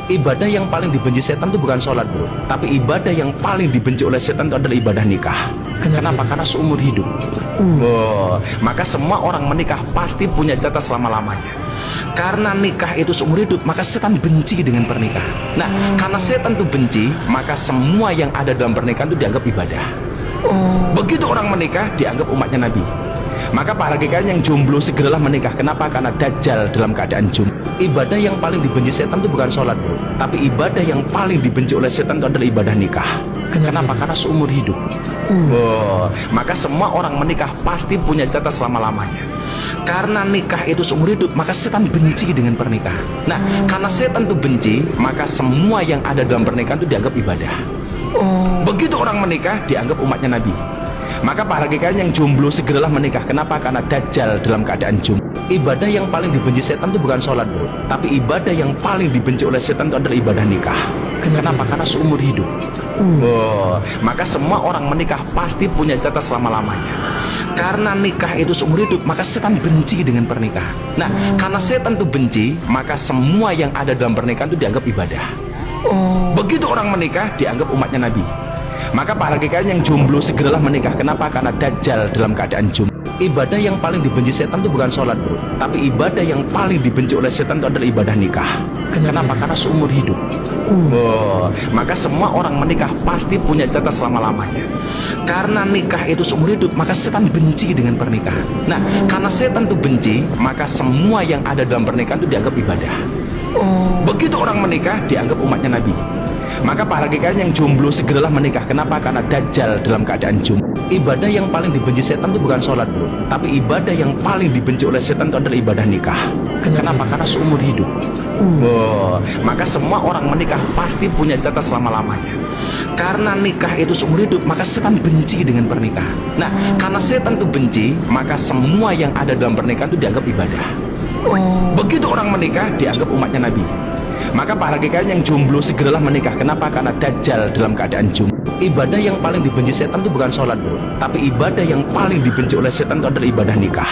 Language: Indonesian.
Ibadah yang paling dibenci setan itu bukan sholat, bro. Tapi ibadah yang paling dibenci oleh setan itu adalah ibadah nikah. Kenapa? Karena seumur hidup. Maka semua orang menikah pasti punya jatah selama-lamanya. Karena nikah itu seumur hidup, maka setan benci dengan pernikahan. Nah, karena setan itu benci, maka semua yang ada dalam pernikahan itu dianggap ibadah. Begitu orang menikah, dianggap umatnya Nabi. Maka para hakikat yang jomblo segeralah menikah. Kenapa? Karena Dajjal dalam keadaan jomblo. Ibadah yang paling dibenci setan itu bukan sholat, bro. Tapi ibadah yang paling dibenci oleh setan itu adalah ibadah nikah. Kenapa? Karena seumur hidup. Maka semua orang menikah pasti punya jatah selama-lamanya. Karena nikah itu seumur hidup, maka setan benci dengan pernikahan. Nah, karena setan itu benci, maka semua yang ada dalam pernikahan itu dianggap ibadah. Begitu orang menikah, dianggap umatnya Nabi. Maka para hakikat yang jomblo segeralah menikah. Kenapa? Karena Dajjal dalam keadaan jomblo. Ibadah yang paling dibenci setan itu bukan sholat, bro. Tapi ibadah yang paling dibenci oleh setan itu adalah ibadah nikah. Kenapa? Karena seumur hidup. Maka semua orang menikah pasti punya jatah selama-lamanya. Karena nikah itu seumur hidup, maka setan benci dengan pernikahan. Nah, karena setan itu benci, maka semua yang ada dalam pernikahan itu dianggap ibadah. Begitu orang menikah, dianggap umatnya Nabi. Maka para hakikat yang jomblo segeralah menikah. Kenapa? Karena Dajjal dalam keadaan jomblo. Ibadah yang paling dibenci setan itu bukan sholat, bro. Tapi ibadah yang paling dibenci oleh setan itu adalah ibadah nikah. Kenapa? Karena seumur hidup. Maka semua orang menikah pasti punya jatah selama-lamanya. Karena nikah itu seumur hidup, maka setan benci dengan pernikahan. Nah, karena setan itu benci, maka semua yang ada dalam pernikahan itu dianggap ibadah. Begitu orang menikah, dianggap umatnya Nabi. Maka para hakikat yang jomblo segeralah menikah. Kenapa? Karena Dajjal dalam keadaan jomblo. Ibadah yang paling dibenci setan itu bukan sholat, bro. Tapi ibadah yang paling dibenci oleh setan itu adalah ibadah nikah. Kenapa? Karena seumur hidup. Maka semua orang menikah pasti punya jatah selama-lamanya. Karena nikah itu seumur hidup, maka setan benci dengan pernikahan. Nah, karena setan itu benci, maka semua yang ada dalam pernikahan itu dianggap ibadah. Begitu orang menikah, dianggap umatnya Nabi. Maka para hakikat yang jomblo segeralah menikah. Kenapa? Karena Dajjal dalam keadaan jomblo. Ibadah yang paling dibenci setan itu bukan sholat, bro. Tapi ibadah yang paling dibenci oleh setan itu adalah ibadah nikah.